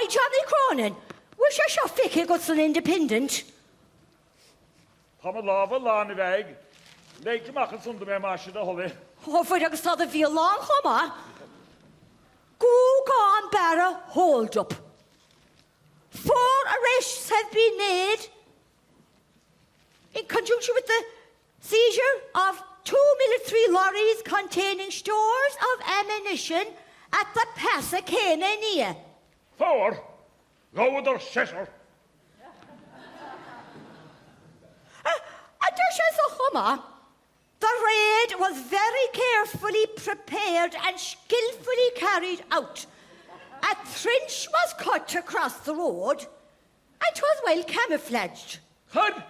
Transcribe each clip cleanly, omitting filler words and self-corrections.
Hi, Johnny Cronin. Wish I should fake got an independent. Come along, along the bag. Make the market under my mash the holly. Oh, for I saw the veal long, Hummer. Ghuagán Barra hold up. 4 arrests have been made in conjunction with the seizure of 2 military lorries containing stores of ammunition at the Pass of Chéile. 4? Go with their sister. The raid was very carefully prepared and skillfully carried out. A trench was cut across the road, and 'twas well camouflaged. Good.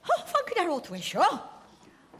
Oh, funky that road way, sure.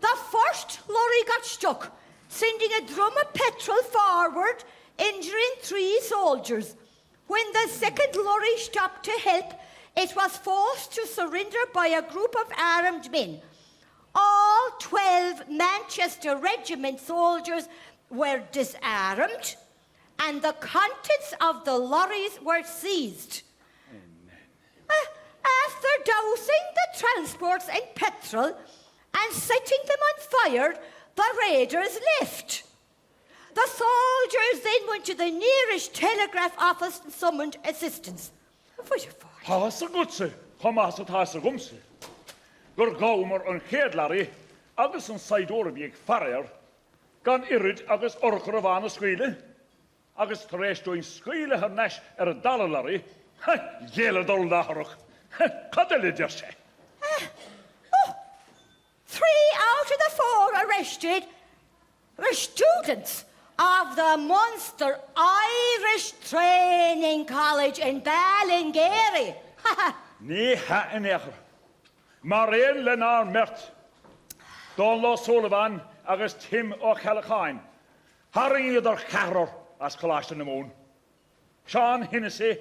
The first lorry got stuck, sending a drum of petrol forward, injuring 3 soldiers. When the second lorry stopped to help, it was forced to surrender by a group of armed men. All 12 Manchester Regiment soldiers were disarmed, and the contents of the lorries were seized. After dousing the transports in petrol and setting them on fire, the raiders left. The soldiers then went to the nearest telegraph office and summoned assistance. Has a good say. Come as it has a gumsy. Gur gaumar an chéad larry, agus an saidor bíag Feictear, gan irid agus orchar of anna scuile, agus taréis doin scuile har nesh a dala larry, gcéile dul Radharc. Cadile just say. 3 out of the 4 arrested were students of the Munster Irish Training College in Ballingeary. Nee ha en echer. Maar een lenar mert. Don Los Sullivan agus Tim O'Callaghan. Haring ieder charrer as Clash in the Moon. Sean Hennessy,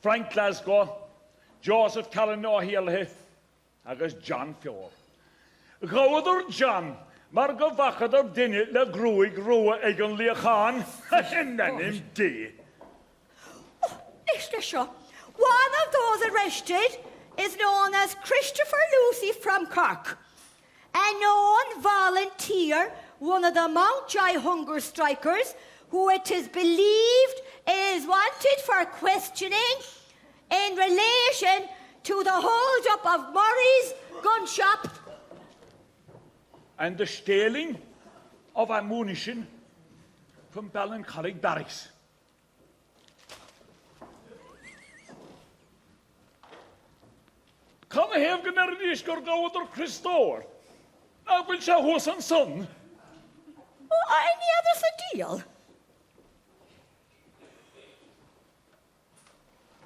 Frank Glasgow, Joseph Callan O'Healy, agus John Fior. Gouder John, maar gewachter dinne le groeig roe eigen leeghaan. En dan hem die. One of those arrested is known as Christopher Lucy from Cork, a known volunteer, one of the Mountjoy hunger strikers, who it is believed is wanted for questioning in relation to the hold-up of Murray's gun shop. And the stealing of ammunition from Ballincollig barracks. Kan I have generis gur gouder Christoor? I will show horse and son. Any other's a deal?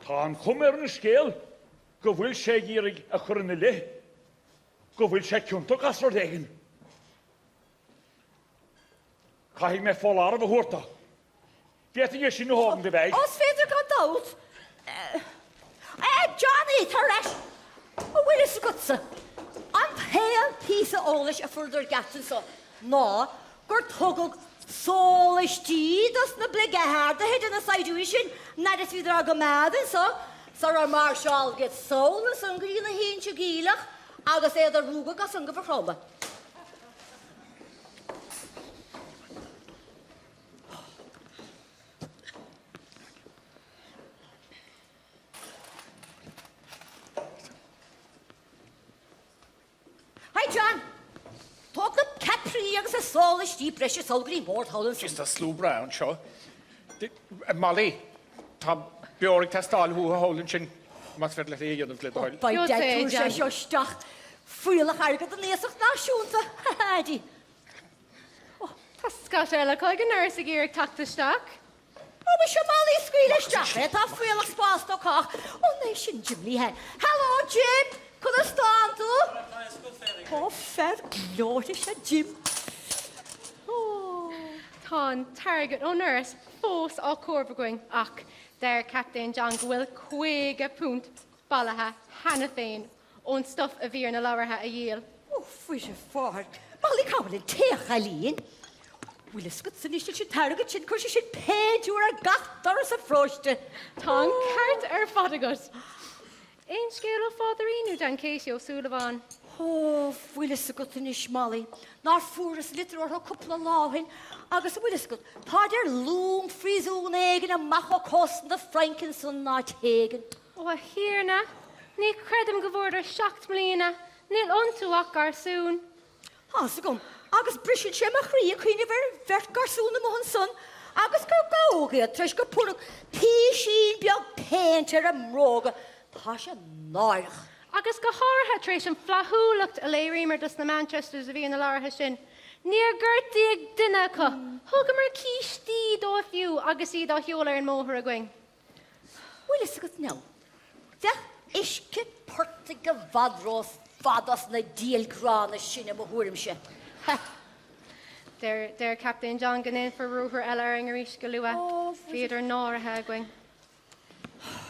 Kan kom in scale, go will sé gierig a churnele, go will sé cunto gasor degen. Ga me vol arve horta. Get je sin hogen de bij. Os feder got out. Johnny, Thresh. Where is Gutsa? I'm pale piece of Olish a further gatten so. No, Gurt Hugug Solish tea does na blig a hard the head in a situation, not as either a gamad and so. Sarah Marshall gets soul and sungry in a hinch of gilach, August the Ruga got sung for Chroma. Hi, John. Talk the Capri agus a solish deep precious soul green board Holland. Just a slow brown, sure. Molly, Tom Bjork testal who Holland chin must fit like the of little. By that, you say your stuff. Feel a hargad and iasacht náisiúnta. Hadi. Tá scaile chuig an nurse gear tucht stock. Oh, we should Molly squeal a stuff. It off feel a spas to cock. Oh, nation Jim head. Hello, Jim. Could I stand to? Oh, fair glorious Jim. Oh, Tá target on nurse fós á Corbagoing ach der Captain John Gwill quig a punt ballaha hanna féin on stuff a bhír na lawarha a yiel. Oh, fish a fart. Molly Cowlin, teach Eileen. Will is good sin should target chin cause should pay you a gatar as a frost. Tá cart fadagus. Ein scéal fádaríú dan céisio súlavan. Oh, will is good sin Molly. Nar furas litter or a couple of láhin. Agus will is good. Pader loom frizoon egg and macho cost the frankinson not hagen. Oh, here na. Ní credum govorder shacht mlína. Nil onto gar soon. Ah, so come. Agus brishin shem a chrí a queen vert garsoon the mohon son. Agus go get tresh go put pisheen biog painter a mroga. Pasha náisiúnta. Agus go háirtha tréis an flathúlacht a léirímar dus na Manchesters a bhí na láirtha sin. Níor gurtaí ag duine acu. Thugam mar cíistí dó fiú agus iad á heolar an móthar a going. Will is good now. Dech isce porta go vadros fadas na díalgrána sin a bhúrim se. Der Captain John gan for Rúthar eile an aríis go lua. Féidir náirithe a going.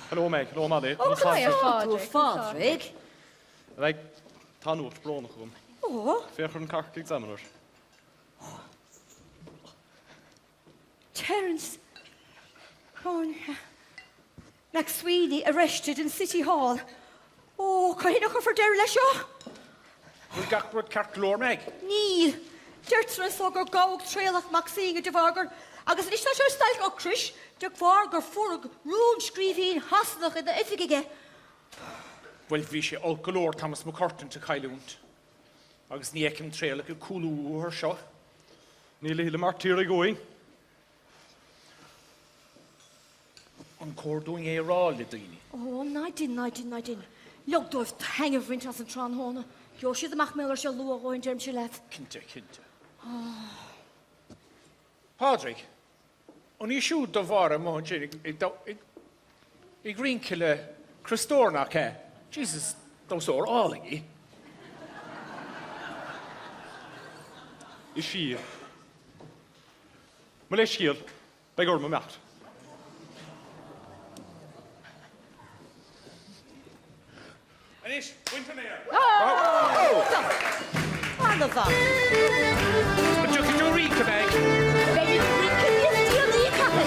Hello, Meg. Hello, Maddie. Oh, Fádrig. Like, tá nuair bronnach gom. Oh. Feictear an carc examiner. Terence Chromtha. Like Sweeney arrested in City Hall. Oh, can you look for there, Leshaw? We'll get with carc glór, Meg. Neil. Dertran sogur gaug trailach Maxine de Varger. Agus is not stalk o Krish. De Varger furg rún scrífín hasnach in the ifigige. Well, bhí sé all glór Thomas McCurtain to chéiliúnt. Agus ní eicem tréile go cúlú ar seo. Ní le Muintir going. An cordúing é rá le daoine. Oh, naidin. Look, do'th hang of rintras and tran hona. Jo she the Machmiller shall lua go in germ she left. Cynta. Padraig, o'n I siŵr do far y mohon sy'n I grin cyle Chrystónaigh ce. Jesus, dos o'r oling I. I sir. Mae le sir. Be gwrdd mae mecht. Anish, Muintir. What the fuck? But you can do read, Meg. Baby, we can you steal the cafe?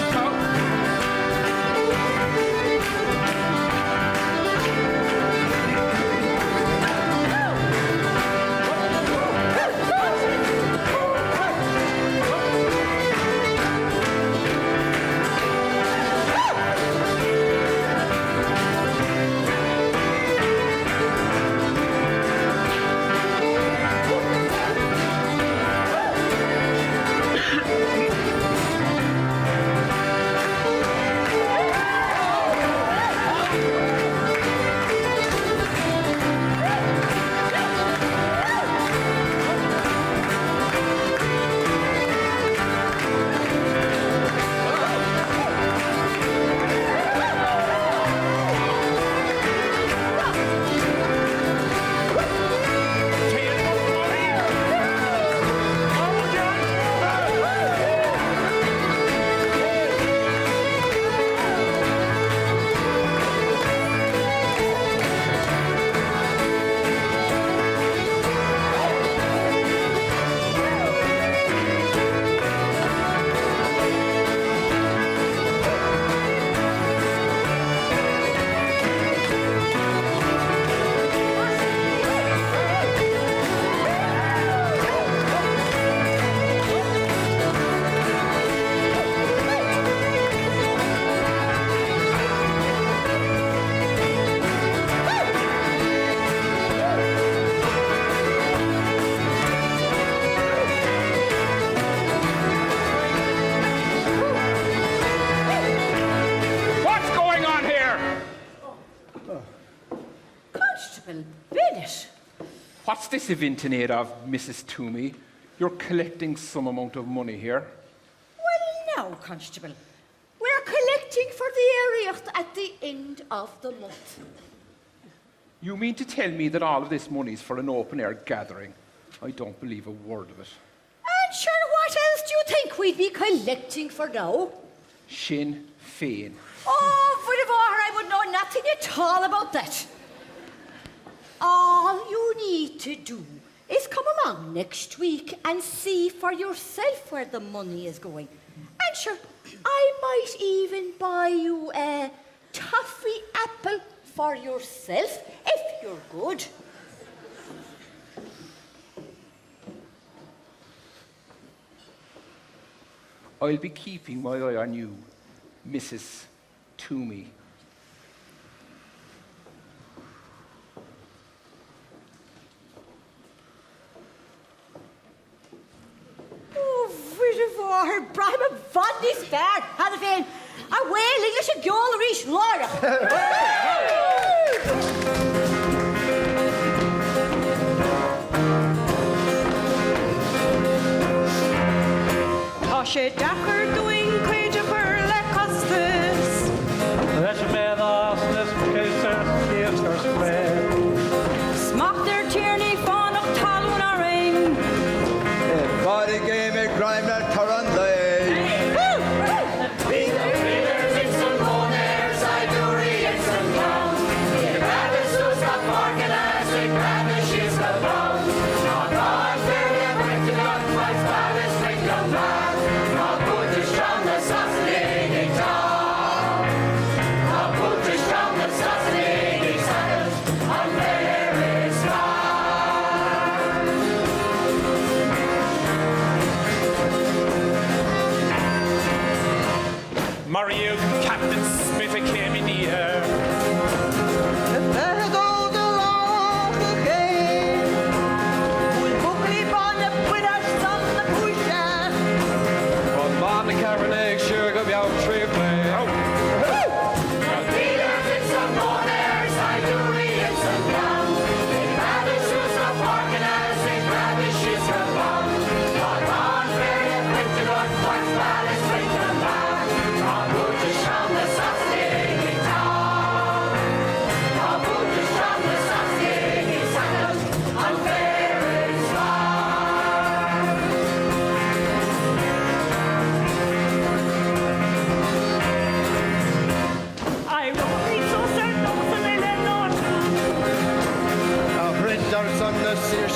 What's this event in aid of, Mrs. Toomey? You're collecting some amount of money here. Well, now, Constable, we're collecting for the airgead at the end of the month. You mean to tell me that all of this money is for an open-air gathering? I don't believe a word of it. And sure, what else do you think we'd be collecting for now? Sinn Féin. Oh, for the war, I would know nothing at all about that. All you need to do is come along next week and see for yourself where the money is going. And sure, I might even buy you a toffee apple for yourself if you're good. I'll be keeping my eye on you, Mrs. Toomey. Oh, Vidavor, Brahma Vodny Spare, had a fan. A whale English and Gulrish Laura. Sé dachar doing cuiide per le costas. Leis méadás nes céar síochtar square. Smacht their tyranny fánach talún a ring. Body game a crime that Taran lay. Leaders in some boners, I do in some town. The rabbits who stop barking as they grab the sheets of bone. Not on fair, they're back to not my spiders, make them back. Mario, Captain Smith came in here.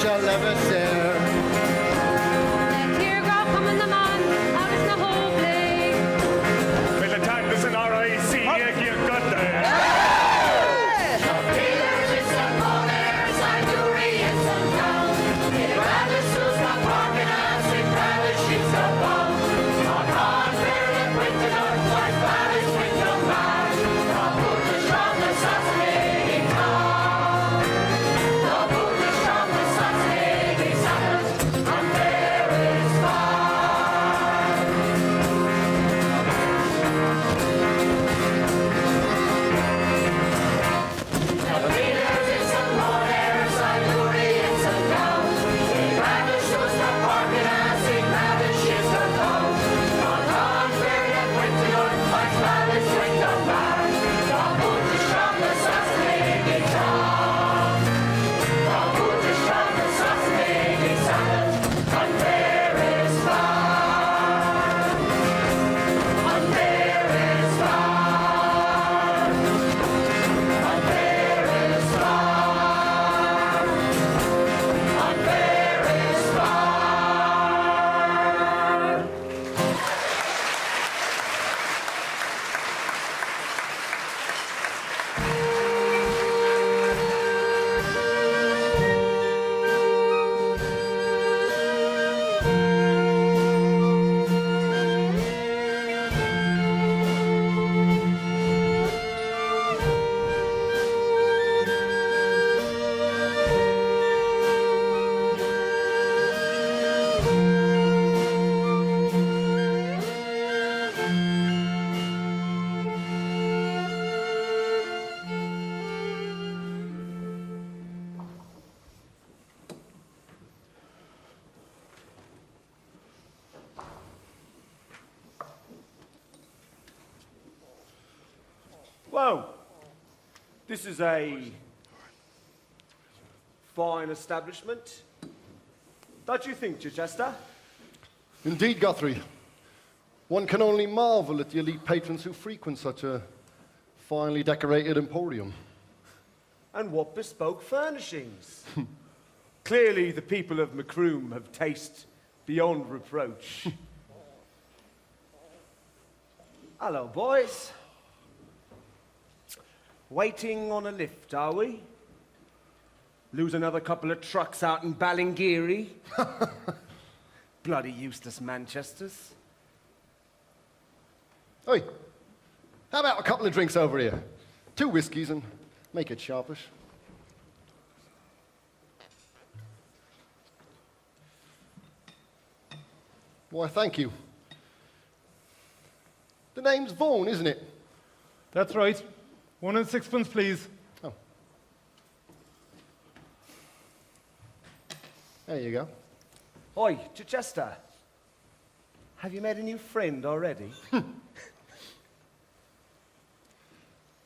Shall never share. Teargraph coming the man, out is the whole play. With the tangles in RIC, you got there. Leaders in some boners, I do in some town. The rabbits who stop barking as they grab the sheets of bone. Not on fair, they're printed on white bodies, bring them back. The boot is from the assassinating town. The boot is from the assassinating saddles, and there is fire. The leaders in some boners, I do in some town. The rabbits who stop barking as they grab the sheets of bone. Not on fair, they're printed on white bodies, bring them back. The boot is from the assassinating town. The boot is from the assassinating saddles, and there is fire. And there is fire. And there is fire. And there is fire. Whoa! This is a fine establishment. Don't you think, Chichester? Indeed, Guthrie. One can only marvel at the elite patrons who frequent such a finely decorated emporium. And what bespoke furnishings? Clearly, the people of Macroom have tasted beyond reproach. Hello, boys. Waiting on a lift, are we? Lose another couple of trucks out in Ballingeary? Bloody useless Manchesters. Oi, how about a couple of drinks over here? 2 whiskies and make it sharpish. Why, thank you. The name's Vaughan, isn't it? That's right. 1 and 6pence, please. Oh. There you go. Oi, Chichester. Have you made a new friend already?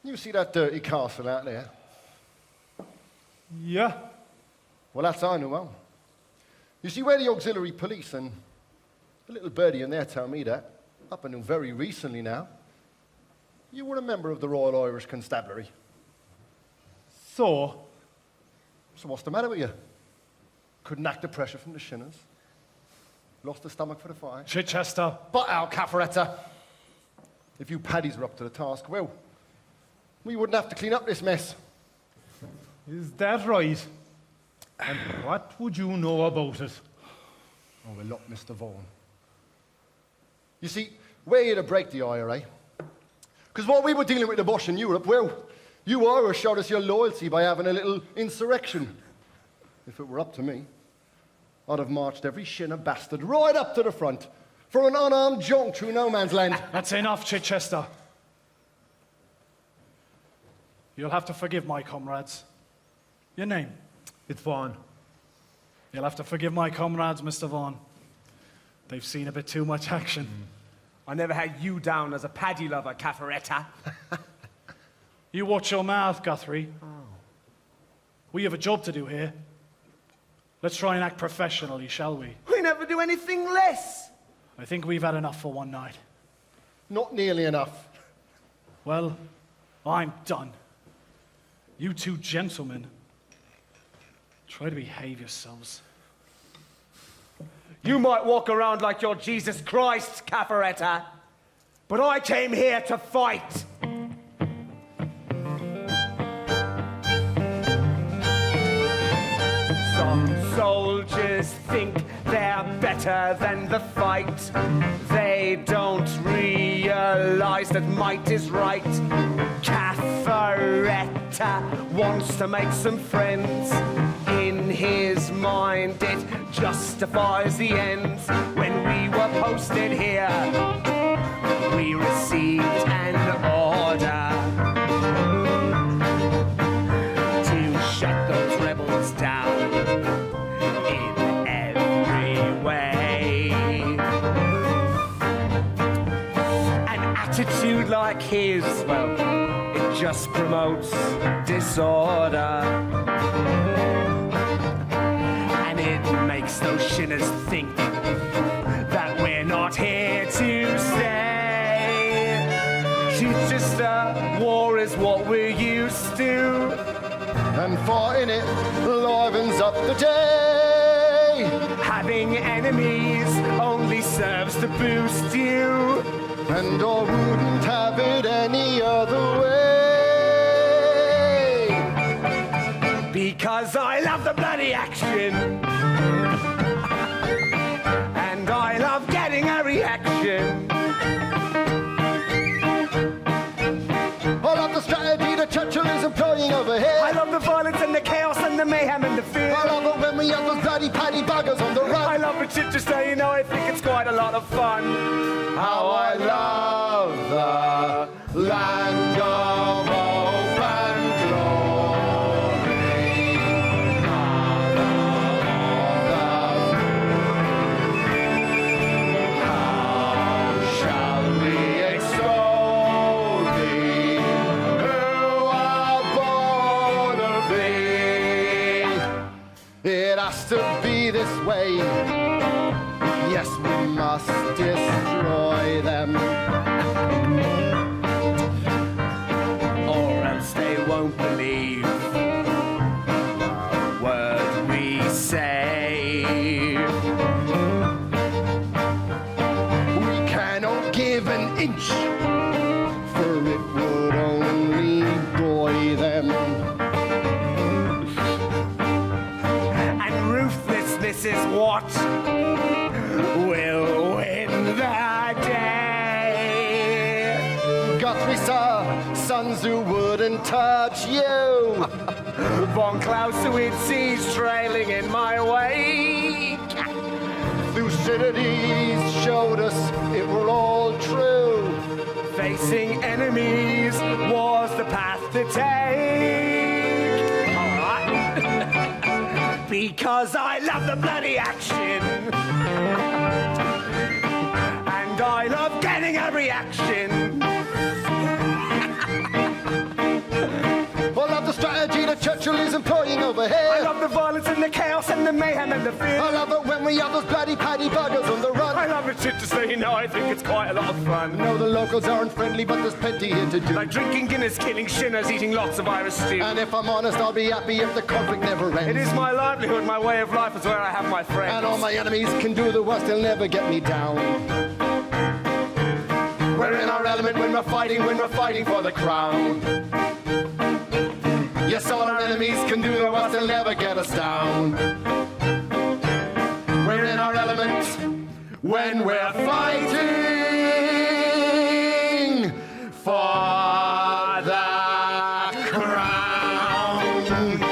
You see that dirty castle out there? Yeah. Well, that's I know. You see, we're the auxiliary police, and the little birdie in there told me that, up until very recently now, you were a member of the Royal Irish Constabulary. So? So what's the matter with you? Couldn't act the pressure from the shinners? Lost the stomach for the fight? Chichester. But our Cafaretta. If you paddies were up to the task, well, we wouldn't have to clean up this mess. Is that right? And what would you know about it? Oh, a lot, Mr. Vaughan. You see, we're here to break the IRA. Because while we were dealing with the Bosch in Europe, well, you Irish showed us your loyalty by having a little insurrection. If it were up to me, I'd have marched every shinner bastard right up to the front for an unarmed jaunt through no man's land. That's enough, Chichester. You'll have to forgive my comrades. Your name? It's Vaughan. You'll have to forgive my comrades, Mr. Vaughan. They've seen a bit too much action. I never had you down as a paddy lover, Cafaretta. You watch your mouth, Guthrie. Oh. We have a job to do here. Let's try and act professionally, shall we? We never do anything less. I think we've had enough for one night. Not nearly enough. Well, I'm done. You 2 gentlemen, try to behave yourselves. You might walk around like you're Jesus Christ, Cafaretta, but I came here to fight. Some soldiers think they're better than the fight. They don't realize that might is right. Cafaretta wants to make some friends. In his mind it justifies the ends. When we were posted here, we received an order to shut those rebels down in every way. An attitude like his, well, it just promotes disorder. Makes those shinners think that we're not here to stay. Chichester, war is what we're used to, and fighting it livens up the day. Having enemies only serves to boost you, and I wouldn't have it any other way. Because I love the bloody action. And I love getting a reaction. I love the strategy that Churchill is employing over here. I love the violence and the chaos and the mayhem and the fear. I love it when we have those bloody paddy buggers on the run. I love it, Chichester, you know, I think it's quite a lot of fun. How I love the land of hope and glory. How shall we extol thee, who are born of thee? It has to be this way. Yes, we must destroy them, or else they won't believe a word we say. them. And ruthlessness is what will win the day. Guthrie saw sons who wouldn't touch you. Von Clausewitz sees trailing in my wake. Thucydides showed us it were all true. Facing enemies was the path to take. All right. Because I love the bloody action. And I love getting a reaction. I love the strategy that Churchill is employing over here. I love the violence and the chaos and the mayhem and the fear. I love it when we have those bloody paddy buggers on the run. I love it shit to say, I think it's quite a lot of fun. No, the locals aren't friendly, but there's plenty here to do. Like drinking Guinness, killing shinners, eating lots of Irish stew. And if I'm honest, I'll be happy if the conflict never ends. It is my livelihood, my way of life is where I have my friends. And all my enemies can do the worst, they'll never get me down. We're in our element when we're fighting for the crown. Yes, all our enemies can do the worst, they'll never get us down. We're in our element when we're fighting for the crown.